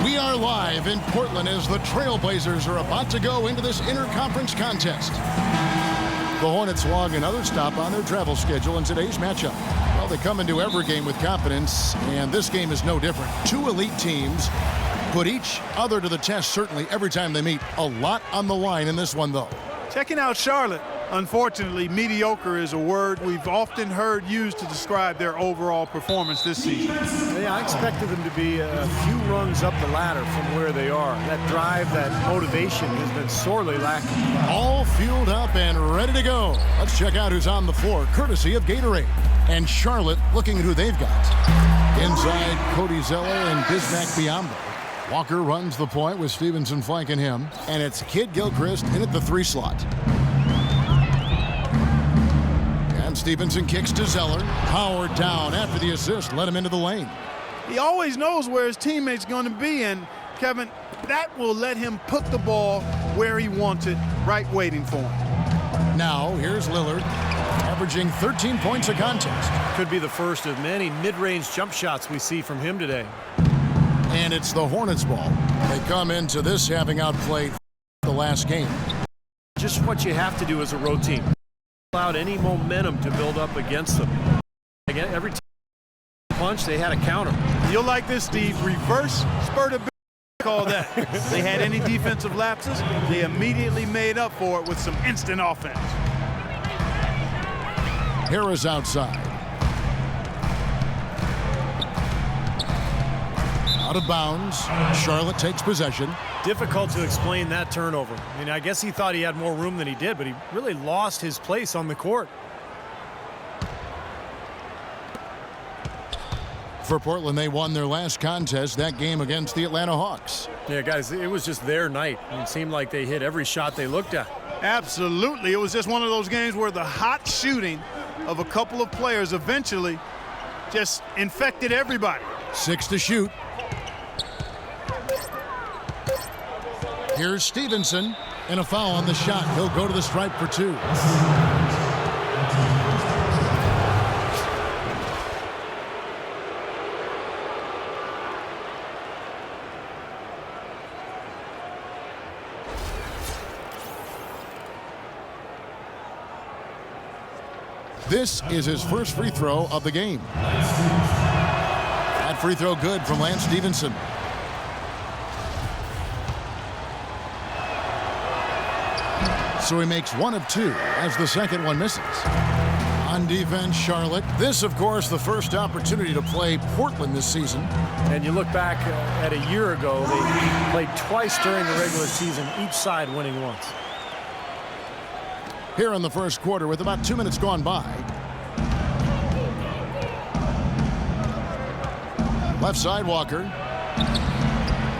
We are live in Portland as the Trailblazers are about to go into this interconference contest. The Hornets log another stop on their travel schedule in today's matchup. Well, they come into every game with confidence, and this game is no different. Two elite teams put each other to the test, certainly, every time they meet. A lot on the line in this one, though. Checking out Charlotte. Unfortunately, mediocre is a word we've often heard used to describe their overall performance this season. Yeah, I expected them to be a few rungs up the ladder from where they are. That drive, that motivation has been sorely lacking. All fueled up and ready to go. Let's check out who's on the floor, courtesy of Gatorade. And Charlotte looking at who they've got. Inside, Cody Zeller and Bismack Biyombo. Walker runs the point with Stevenson flanking him. And it's Kid Gilchrist in at the 3 slot. Stevenson kicks to Zeller. Howard down after the assist. Let him into the lane. He always knows where his teammate's going to be, and Kevin, that will let him put the ball where he wants it, right waiting for him. Now, here's Lillard, averaging 13 points a contest. Could be the first of many mid-range jump shots we see from him today. And it's the Hornets ball. They come into this having outplayed the last game. Just what you have to do as a road team. Allowed any momentum to build up against them. Again, every punch they had a counter. You'll like this, Steve. Reverse spurted call that. They had any defensive lapses, they immediately made up for it with some instant offense. Harris outside. Out of bounds. Charlotte takes possession. Difficult to explain that turnover. I mean, I guess he thought he had more room than he did, but he really lost his place on the court. For Portland, they won their last contest, that game against the Atlanta Hawks. Yeah, guys, it was just their night. It seemed like they hit every shot they looked at. Absolutely. It was just one of those games where the hot shooting of a couple of players eventually just infected everybody. 6 to shoot. Here's Stevenson, and a foul on the shot. He'll go to the stripe for 2. This is his first free throw of the game. That free throw good from Lance Stevenson. So he makes 1 of 2 as the second one misses. On defense, Charlotte. This, of course, the first opportunity to play Portland this season. And you look back at a year ago, they played twice during the regular season, each side winning once. Here in the first quarter with about 2 minutes gone by. Left side, Walker.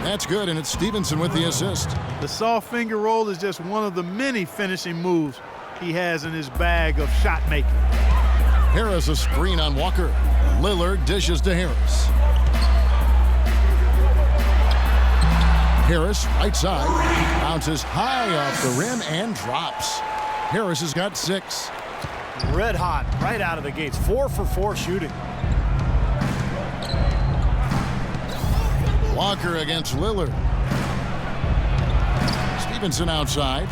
That's good, and it's Stevenson with the assist. The soft finger roll is just one of the many finishing moves he has in his bag of shot making. Harris a screen on Walker. Lillard dishes to Harris. Harris, right side, bounces high off the rim and drops. Harris has got 6. Red hot right out of the gates. 4 for 4 shooting. Walker against Lillard. Stevenson outside.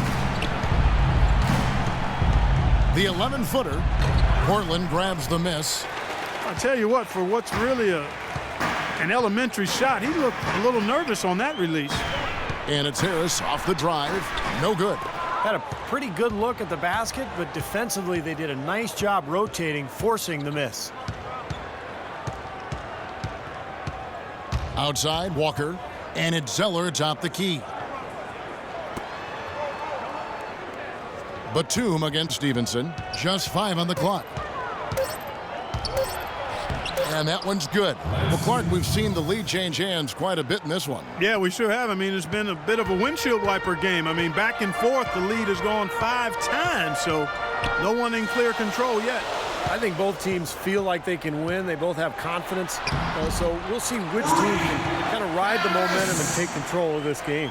The 11-footer. Portland grabs the miss. I'll tell you what, for what's really an elementary shot, he looked a little nervous on that release. And it's Harris off the drive. No good. Had a pretty good look at the basket, but defensively they did a nice job rotating, forcing the miss. Outside, Walker, and it's Zeller atop the key. Batum against Stevenson. Just 5 on the clock. And that one's good. Well, Clark, we've seen the lead change hands quite a bit in this one. Yeah, we sure have. I mean, it's been a bit of a windshield wiper game. I mean, back and forth, the lead has gone 5 times, so no one in clear control yet. I think both teams feel like they can win. They both have confidence. So we'll see which team can kind of ride the momentum and take control of this game.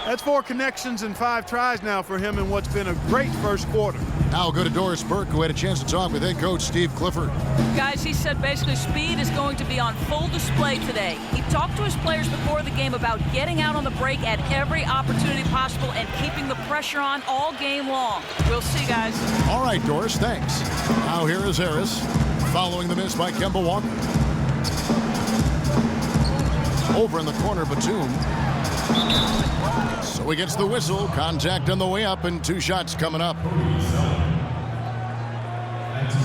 That's 4 connections and 5 tries now for him in what's been a great first quarter. Now go to Doris Burke, who had a chance to talk with head coach Steve Clifford. Guys, he said basically speed is going to be on full display today. He talked to his players before the game about getting out on the break at every opportunity possible and keeping the pressure on all game long. We'll see, guys. All right, Doris, thanks. Now here is Harris, following the miss by Kemba Walker. Over in the corner, Batum. So he gets the whistle. Contact on the way up and 2 shots coming up.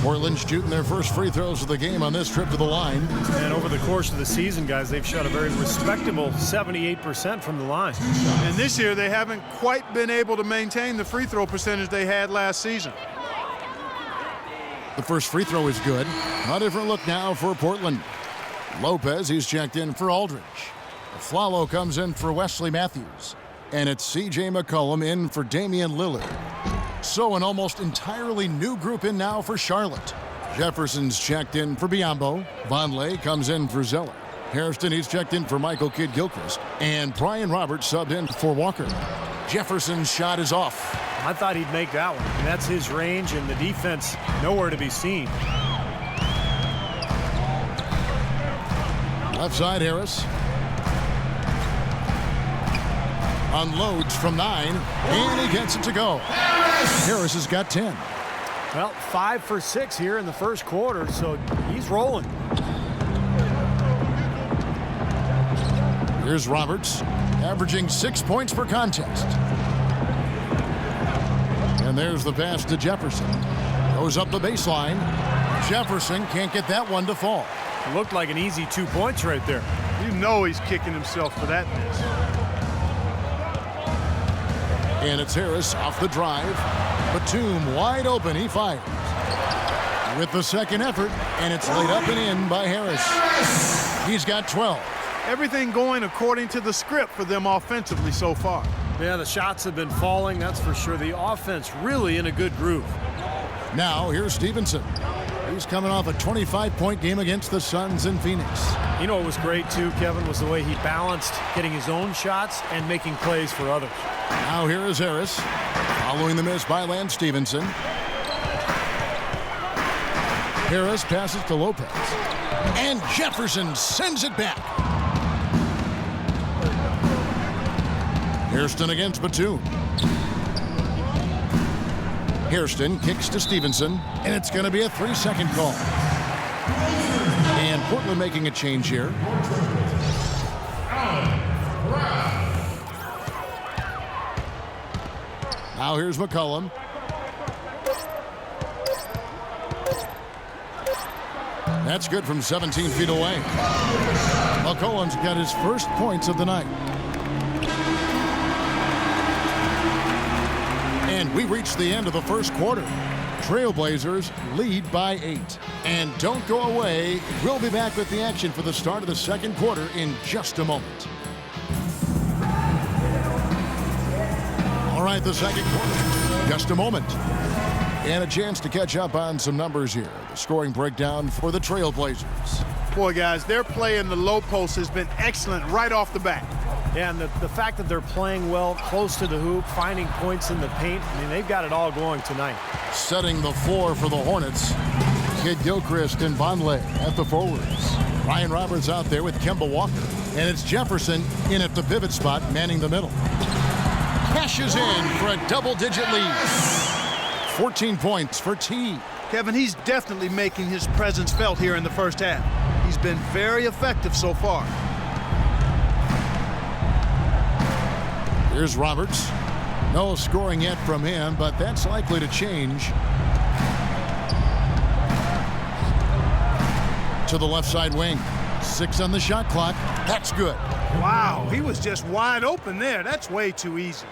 Portland shooting their first free throws of the game on this trip to the line. And over the course of the season, guys, they've shot a very respectable 78% from the line. And this year, they haven't quite been able to maintain the free throw percentage they had last season. The first free throw is good. A different look now for Portland. Lopez, he's checked in for Aldridge. Flalo comes in for Wesley Matthews. And it's C.J. McCollum in for Damian Lillard. So an almost entirely new group in now for Charlotte. Jefferson's checked in for Biyombo. Vonleh comes in for Zeller. Hairston, he's checked in for Michael Kidd-Gilchrist. And Brian Roberts subbed in for Walker. Jefferson's shot is off. I thought he'd make that one. And that's his range, and the defense nowhere to be seen. Left side, Harris. Unloads from 9, and he gets it to go. Harris has got 10. Well, 5 for 6 here in the first quarter, so he's rolling. Here's Roberts, averaging 6 points per contest. And there's the pass to Jefferson. Goes up the baseline. Jefferson can't get that one to fall. It looked like an easy 2 points right there. You know he's kicking himself for that miss. And it's Harris off the drive. Batum wide open. He fires. With the second effort, and it's laid up and in by Harris. He's got 12. Everything going according to the script for them offensively so far. Yeah, the shots have been falling, that's for sure. The offense really in a good groove. Now, here's Stevenson. He's coming off a 25-point game against the Suns in Phoenix. You know what was great, too, Kevin, was the way he balanced getting his own shots and making plays for others. Now here is Harris, following the miss by Lance Stevenson. Harris passes to Lopez. And Jefferson sends it back. Hairston against Batum. Hairston kicks to Stevenson, and it's going to be a 3-second call. And Portland making a change here. Now here's McCollum. That's good from 17 feet away. McCollum's got his first points of the night. And we reach the end of the first quarter. Trailblazers lead by 8. And don't go away. We'll be back with the action for the start of the second quarter in just a moment. All right, the second quarter, just a moment. And a chance to catch up on some numbers here. The scoring breakdown for the Trailblazers. Boy, guys, their play in the low post has been excellent right off the bat. Yeah, and the fact that they're playing well close to the hoop, finding points in the paint, I mean, they've got it all going tonight. Setting the floor for the Hornets, Kidd-Gilchrist and Vonleh at the forwards. Brian Roberts out there with Kemba Walker. And it's Jefferson in at the pivot spot, manning the middle. Cashes in for a double-digit lead. 14 points for T. Kevin, he's definitely making his presence felt here in the first half. He's been very effective so far. Here's Roberts. No scoring yet from him, but that's likely to change. To the left side wing. 6 on the shot clock. That's good. Wow, he was just wide open there. That's way too easy.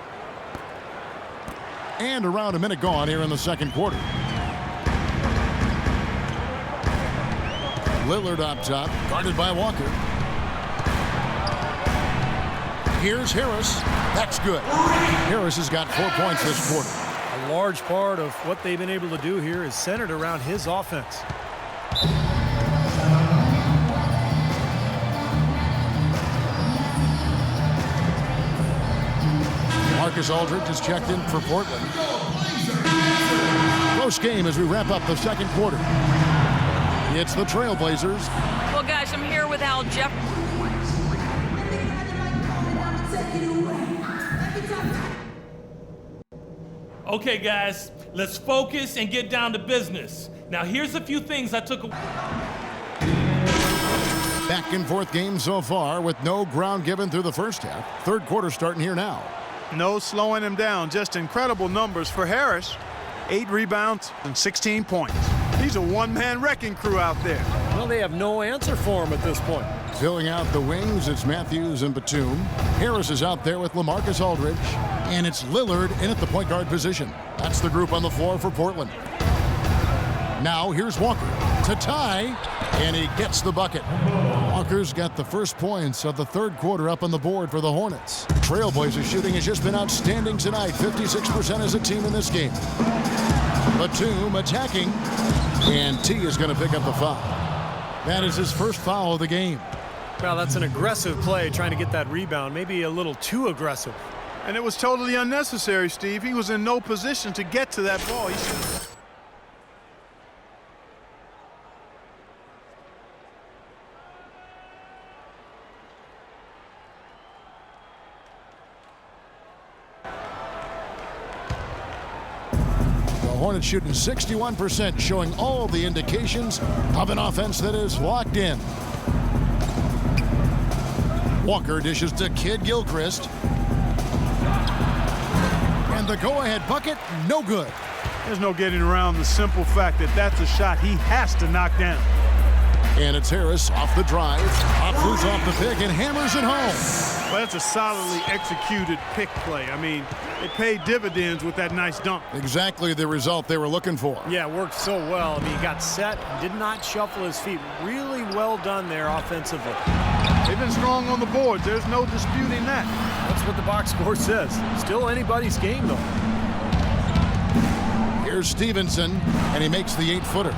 And around a minute gone here in the second quarter. Lillard up top, guarded by Walker. Here's Harris. That's good. Harris has got 4 points this quarter. A large part of what they've been able to do here is centered around his offense. LaMarcus Aldridge has checked in for Portland. Close game as we wrap up the second quarter. It's the Trailblazers. Well, guys, I'm here with Al Jeff. Okay, guys, let's focus and get down to business. Now, here's a few things I took away. Back and forth game so far with no ground given through the first half. Third quarter starting here now. No slowing him down. Just incredible numbers for Harris. 8 rebounds and 16 points. He's a one-man wrecking crew out there. Well, they have no answer for him at this point. Filling out the wings, it's Matthews and Batum. Harris is out there with LaMarcus Aldridge. And it's Lillard in at the point guard position. That's the group on the floor for Portland. Now here's Walker to tie, and he gets the bucket. Walker's got the first points of the third quarter up on the board for the Hornets. Trailblazers shooting has just been outstanding tonight. 56% as a team in this game. Batum attacking, and T is going to pick up the foul. That is his first foul of the game. Well, that's an aggressive play, trying to get that rebound. Maybe a little too aggressive. And it was totally unnecessary, Steve. He was in no position to get to that ball. He should... Hornets shooting 61%, showing all the indications of an offense that is locked in. Walker dishes to Kid Gilchrist. And the go-ahead bucket, no good. There's no getting around the simple fact that that's a shot he has to knock down. And it's Harris off the drive. Moves off the pick and hammers it home. Well, that's a solidly executed pick play. I mean, it paid dividends with that nice dunk. Exactly the result they were looking for. Yeah, it worked so well. I mean, he got set, did not shuffle his feet. Really well done there offensively. They've been strong on the board. There's no disputing that. That's what the box score says. Still anybody's game, though. Here's Stevenson, and he makes the 8-footer.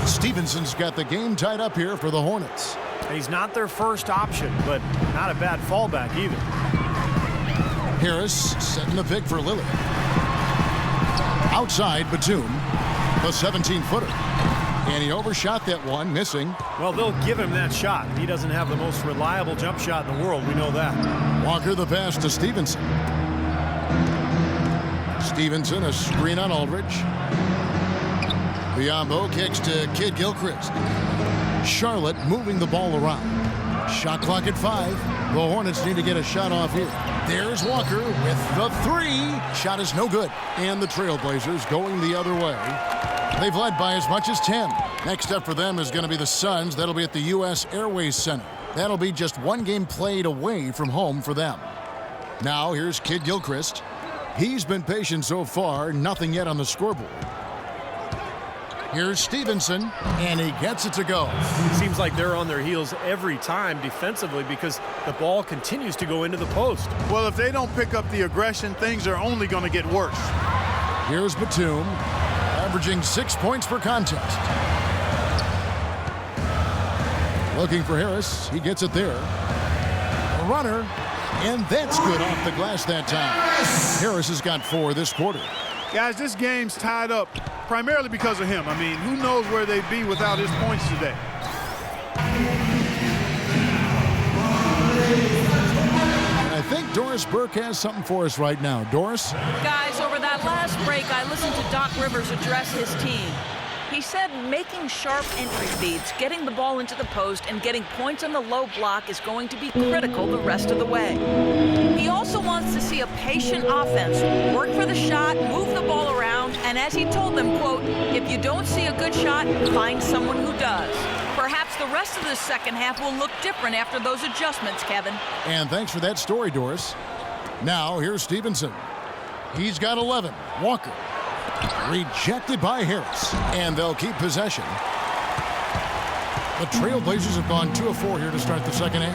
Stevenson's got the game tied up here for the Hornets. He's not their first option, but not a bad fallback either. Harris setting the pick for Lillard. Outside, Batum, the 17-footer. And he overshot that one, missing. Well, they'll give him that shot. He doesn't have the most reliable jump shot in the world. We know that. Walker the pass to Stevenson. Stevenson, a screen on Aldridge. Biyombo kicks to Kid Gilchrist. Charlotte moving the ball around. Shot clock at 5. The Hornets need to get a shot off here. There's Walker with the 3. Shot is no good. And the Trailblazers going the other way. They've led by as much as 10. Next up for them is going to be the Suns. That'll be at the U.S. Airways Center. That'll be just one game played away from home for them. Now here's Kid Gilchrist. He's been patient so far. Nothing yet on the scoreboard. Here's Stevenson, and he gets it to go. Seems like they're on their heels every time defensively because the ball continues to go into the post. Well, if they don't pick up the aggression, things are only going to get worse. Here's Batum, averaging 6 points per contest. Looking for Harris. He gets it there. A runner, and that's good off the glass that time. Harris has got 4 this quarter. Guys, this game's tied up primarily because of him. I mean, who knows where they'd be without his points today. I think Doris Burke has something for us right now. Doris? Guys, over that last break, I listened to Doc Rivers address his team. He said making sharp entry feeds, getting the ball into the post, and getting points on the low block is going to be critical the rest of the way. He also wants to see a patient offense, work for the shot, move the ball around, and as he told them, quote, if you don't see a good shot, find someone who does. Perhaps the rest of the second half will look different after those adjustments, Kevin. And thanks for that story, Doris. Now, here's Stevenson. He's got 11. Walker. Rejected by Harris. And they'll keep possession. The Trailblazers have gone 2 of 4 here to start the second half.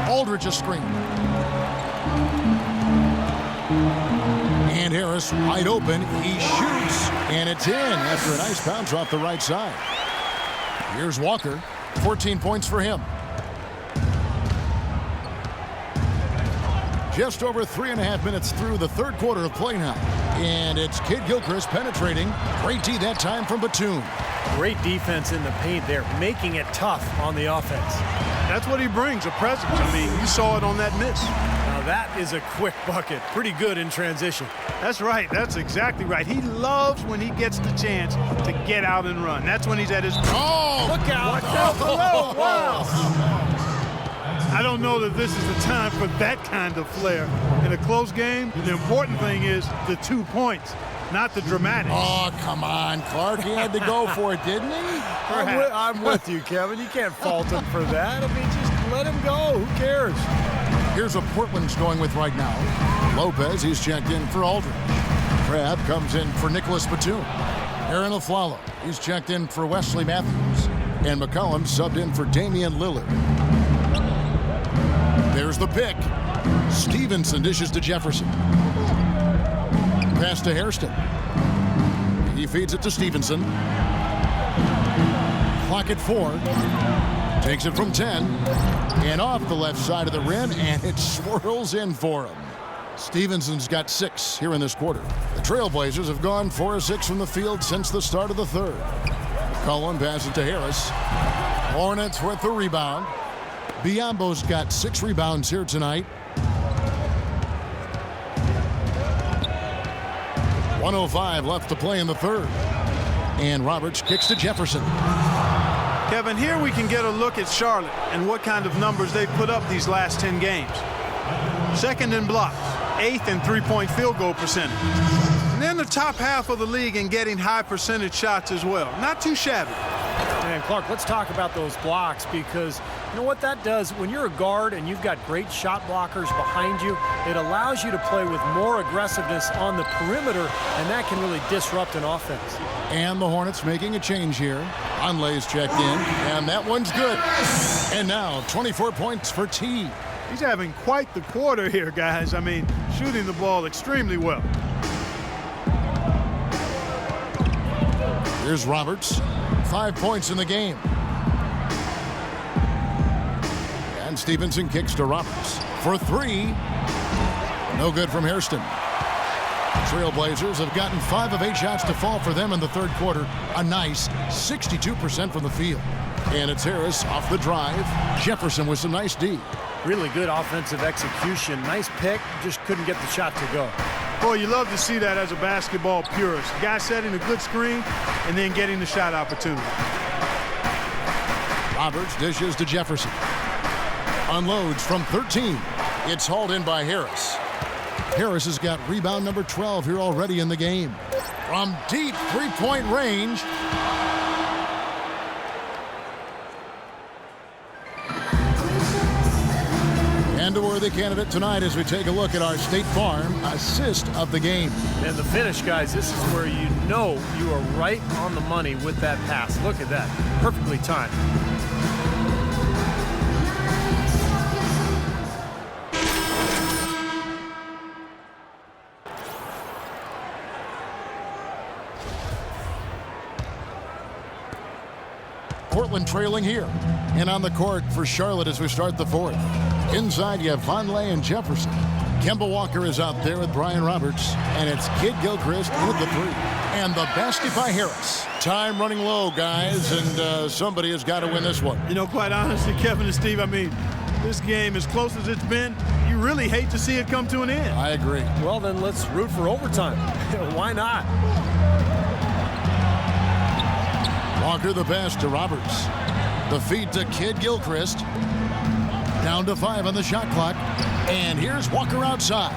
Aldridge a screen. And Harris wide open. He shoots. And it's in after a nice bounce off the right side. Here's Walker. 14 points for him. Just over 3.5 minutes through the third quarter of play now. And it's Kid Gilchrist penetrating. Great D that time from Batum. Great defense in the paint there, making it tough on the offense. That's what he brings, a presence. I mean, you saw it on that miss. Now that is a quick bucket. Pretty good in transition. That's right. That's exactly right. He loves when he gets the chance to get out and run. That's when he's at his... Oh! Look out! Watch out below! Wow! I don't know that this is the time for that kind of flair. In a close game, the important thing is the 2 points, not the dramatics. Oh, come on, Clark. He had to go for it, didn't he? I'm with you, Kevin. You can't fault him for that. I mean, just let him go. Who cares? Here's what Portland's going with right now. Lopez, he's checked in for Aldridge. Crabbe comes in for Nicholas Batum. Aaron Aflalo, he's checked in for Wesley Matthews. And McCollum subbed in for Damian Lillard. There's the pick. Stevenson dishes to Jefferson. Pass to Hairston. He feeds it to Stevenson. Clock at 4. Takes it from 10. And off the left side of the rim, and it swirls in for him. Stevenson's got 6 here in this quarter. The Trailblazers have gone 4 of 6 from the field since the start of the third. Cullen passes to Harris. Hornets with the rebound. Biombo's got 6 rebounds here tonight. 1:05 left to play in the third. And Roberts kicks to Jefferson. Kevin, here we can get a look at Charlotte and what kind of numbers they've put up these last 10 games. Second in blocks, 8th in three-point field goal percentage. And then the top half of the league in getting high percentage shots as well. Not too shabby. And Clark, let's talk about those blocks, because you know what that does? When you're a guard and you've got great shot blockers behind you, it allows you to play with more aggressiveness on the perimeter, and that can really disrupt an offense. And the Hornets making a change here. Conley's checked in, and that one's good. And now 24 points for T. He's having quite the quarter here, guys. I mean, shooting the ball extremely well. Here's Roberts. 5 points in the game. And Stevenson kicks to Roberts for 3. No good from Hairston. Trailblazers have gotten 5 of 8 shots to fall for them in the third quarter. A nice 62% from the field. And it's Harris off the drive. Jefferson with some nice D. Really good offensive execution. Nice pick, just couldn't get the shot to go. Boy, you love to see that as a basketball purist. Guy setting a good screen and then getting the shot opportunity. Roberts dishes to Jefferson. Unloads from 13. It's hauled in by Harris. Harris has got rebound number 12 here already in the game. From deep three-point range. And a worthy candidate tonight as we take a look at our State Farm assist of the game. And the finish, guys, this is where you know you are right on the money with that pass. Look at that. Perfectly timed. Portland trailing here. And on the court for Charlotte as we start the fourth. Inside, you have Vonleh and Jefferson. Kemba Walker is out there with Brian Roberts. And it's Kid Gilchrist with the 3. And the basket by Harris. Time running low, guys, and somebody has got to win this one. You know, quite honestly, Kevin and Steve, I mean, this game, as close as it's been, you really hate to see it come to an end. I agree. Well, then let's root for overtime. Why not? Walker the pass to Roberts. The feed to Kid Gilchrist. Down to 5 on the shot clock. And here's Walker outside.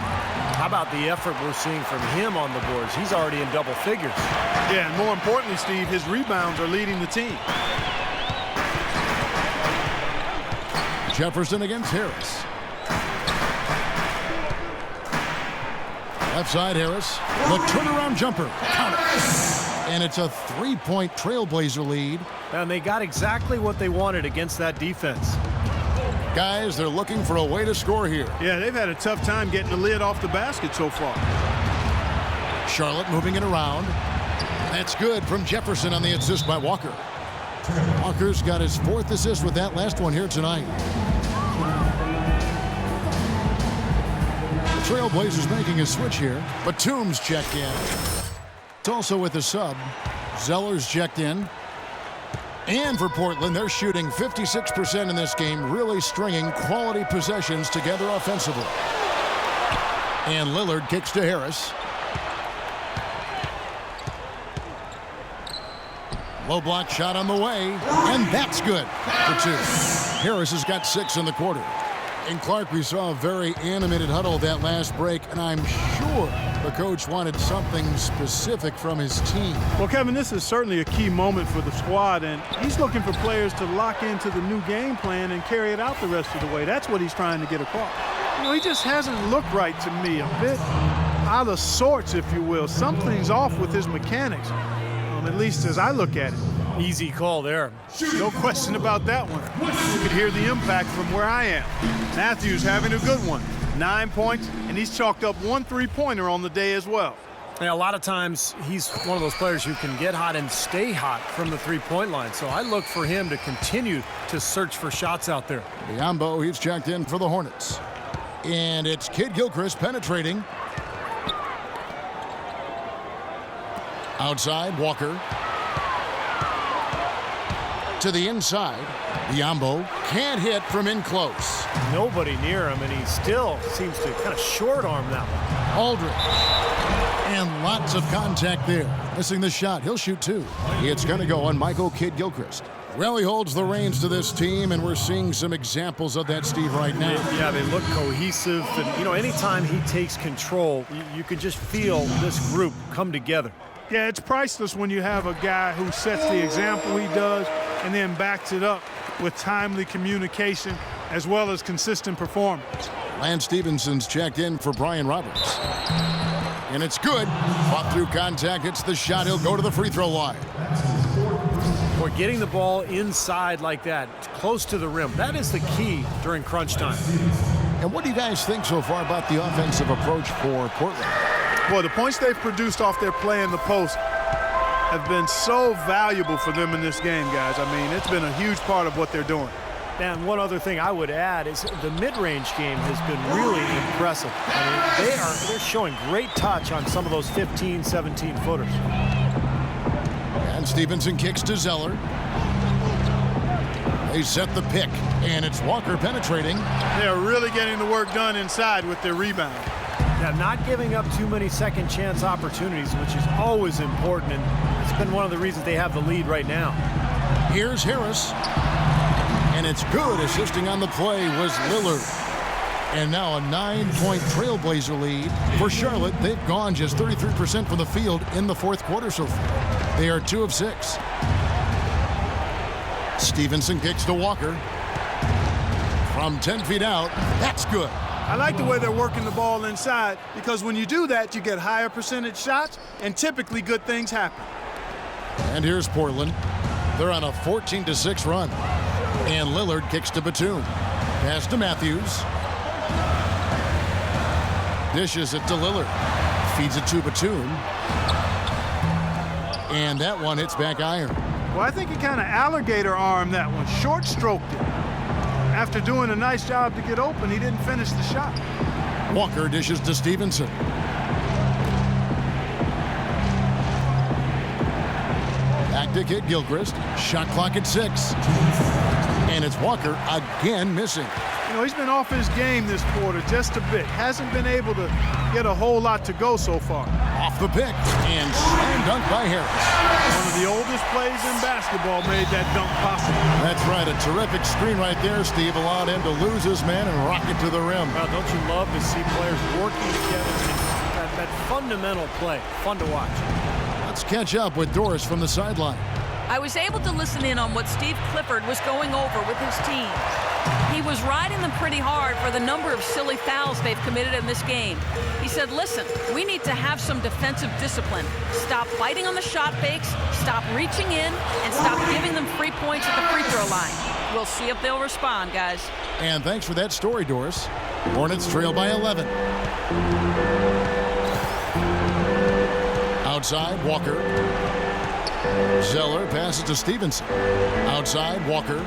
How about the effort we're seeing from him on the boards? He's already in double figures. Yeah, and more importantly, Steve, his rebounds are leading the team. Jefferson against Harris. Left side Harris. The turnaround jumper. Count it. And it's a 3-point Trailblazer lead. And they got exactly what they wanted against that defense. Guys, they're looking for a way to score here. Yeah, they've had a tough time getting the lid off the basket so far. Charlotte moving it around. That's good from Jefferson on the assist by Walker. Walker's got his 4th assist with that last one here tonight. The Trailblazers making a switch here. Batum's checked in. It's also with the sub. Zeller's checked in. And for Portland, they're shooting 56% in this game, really stringing quality possessions together offensively. And Lillard kicks to Harris. Low block shot on the way, and that's good for 2. Harris has got 6 in the quarter. And Clark, we saw a very animated huddle that last break, and I'm sure the coach wanted something specific from his team. Well, Kevin, this is certainly a key moment for the squad, and he's looking for players to lock into the new game plan and carry it out the rest of the way. That's what he's trying to get across. You know, he just hasn't looked right to me, a bit out of sorts, if you will. Something's off with his mechanics, at least as I look at it. Easy call there. No question about that one. You could hear the impact from where I am. Matthews having a good one. 9 points, and he's chalked up 1 3-pointer on the day as well. Yeah, a lot of times he's one of those players who can get hot and stay hot from the three-point line. So I look for him to continue to search for shots out there. Biyombo, he's checked in for the Hornets. And it's Kidd-Gilchrist penetrating. Outside, Walker. To the inside. Biyombo can't hit from in close. Nobody near him, and he still seems to kind of short-arm that one. Aldridge. And lots of contact there. Missing the shot. He'll shoot 2. It's going to go on Michael Kidd-Gilchrist. Well, he holds the reins to this team, and we're seeing some examples of that, Steve, right now. Yeah, they look cohesive. And, you know, anytime he takes control, you can just feel this group come together. Yeah, it's priceless when you have a guy who sets the example he does and then backs it up with timely communication as well as consistent performance. Lance Stevenson's checked in for Brian Roberts. And it's good. Fought through contact. It's the shot. He'll go to the free throw line. We're getting the ball inside like that, close to the rim. That is the key during crunch time. And what do you guys think so far about the offensive approach for Portland? Boy, the points they've produced off their play in the post have been so valuable for them in this game, guys. I mean, it's been a huge part of what they're doing. And one other thing I would add is the mid-range game has been really impressive. I mean, they're showing great touch on some of those 15, 17-footers. And Stevenson kicks to Zeller. They set the pick, and it's Walker penetrating. They're really getting the work done inside with their rebound. Yeah, not giving up too many second chance opportunities, which is always important, and it's been one of the reasons they have the lead right now. Here's Harris. And it's good. Assisting on the play was Lillard. And now a 9-point Trailblazer lead for Charlotte. They've gone just 33% from the field in the fourth quarter so far. They are 2 of 6. Stevenson kicks to Walker. From 10 feet out, that's good. I like the way they're working the ball inside because when you do that, you get higher percentage shots and typically good things happen. And here's Portland. They're on a 14-6 run. And Lillard kicks to Batum. Pass to Matthews. Dishes it to Lillard. Feeds it to Batum. And that one hits back iron. Well, I think he kind of alligator armed that one, short stroked it. After doing a nice job to get open, he didn't finish the shot. Walker dishes to Stevenson. Back to Kidd-Gilchrist. Shot clock at 6. And it's Walker again missing. You know, he's been off his game this quarter just a bit. Hasn't been able to get a whole lot to go so far. Off the pick and slam dunk by Harris. One of the oldest plays in basketball made that dunk possible. That's right, a terrific screen right there, Steve. Allowed him to lose his man and rock it to the rim. Well, don't you love to see players working together? That fundamental play, fun to watch. Let's catch up with Doris from the sideline. I was able to listen in on what Steve Clifford was going over with his team. He was riding them pretty hard for the number of silly fouls they've committed in this game. He said, listen, we need to have some defensive discipline. Stop fighting on the shot fakes, stop reaching in, and stop giving them free points at the free throw line. We'll see if they'll respond, guys. And thanks for that story, Doris. Hornets trail by 11. Outside, Walker. Zeller passes to Stevenson. Outside, Walker.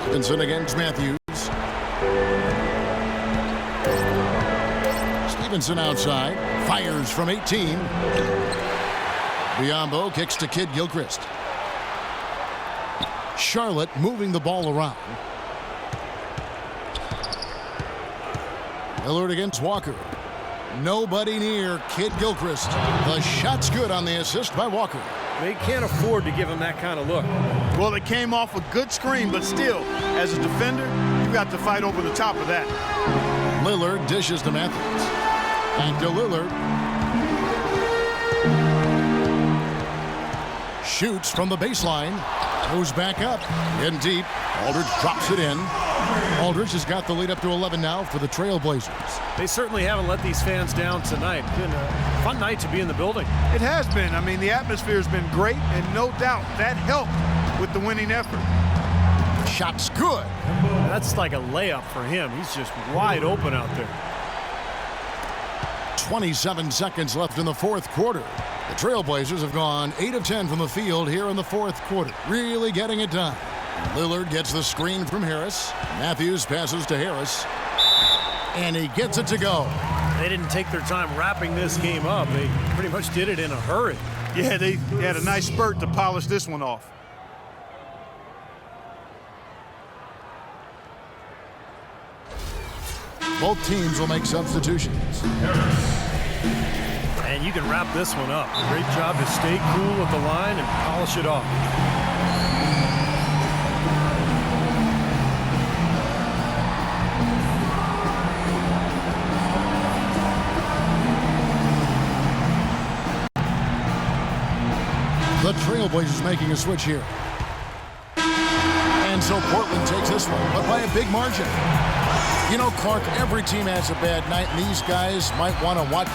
Stevenson against Matthews. Stevenson outside. Fires from 18. Biombo kicks to Kid Gilchrist. Charlotte moving the ball around. Lillard against Walker. Nobody near Kid Gilchrist. The shot's good on the assist by Walker. They can't afford to give him that kind of look. Well, it came off a good screen, but still, as a defender, you got to fight over the top of that. Lillard dishes to Matthews. And to Lillard. Shoots from the baseline. Goes back up. In deep. Aldridge drops it in. Aldridge has got the lead up to 11 now for the Trailblazers. They certainly haven't let these fans down tonight. Been a fun night to be in the building. It has been. I mean, the atmosphere has been great, and no doubt that helped with the winning effort. Shot's good. That's like a layup for him. He's just wide open out there. 27 seconds left in the fourth quarter. The Trailblazers have gone 8 of 10 from the field here in the fourth quarter. Really getting it done. Lillard gets the screen from Harris. Matthews passes to Harris. And he gets it to go. They didn't take their time wrapping this game up. They pretty much did it in a hurry. Yeah, they had a nice spurt to polish this one off. Both teams will make substitutions. And you can wrap this one up. Great job to stay cool at the line and polish it off. The Trailblazers making a switch here. And so Portland takes this one, but by a big margin. You know, Clark, every team has a bad night, and these guys might want to watch.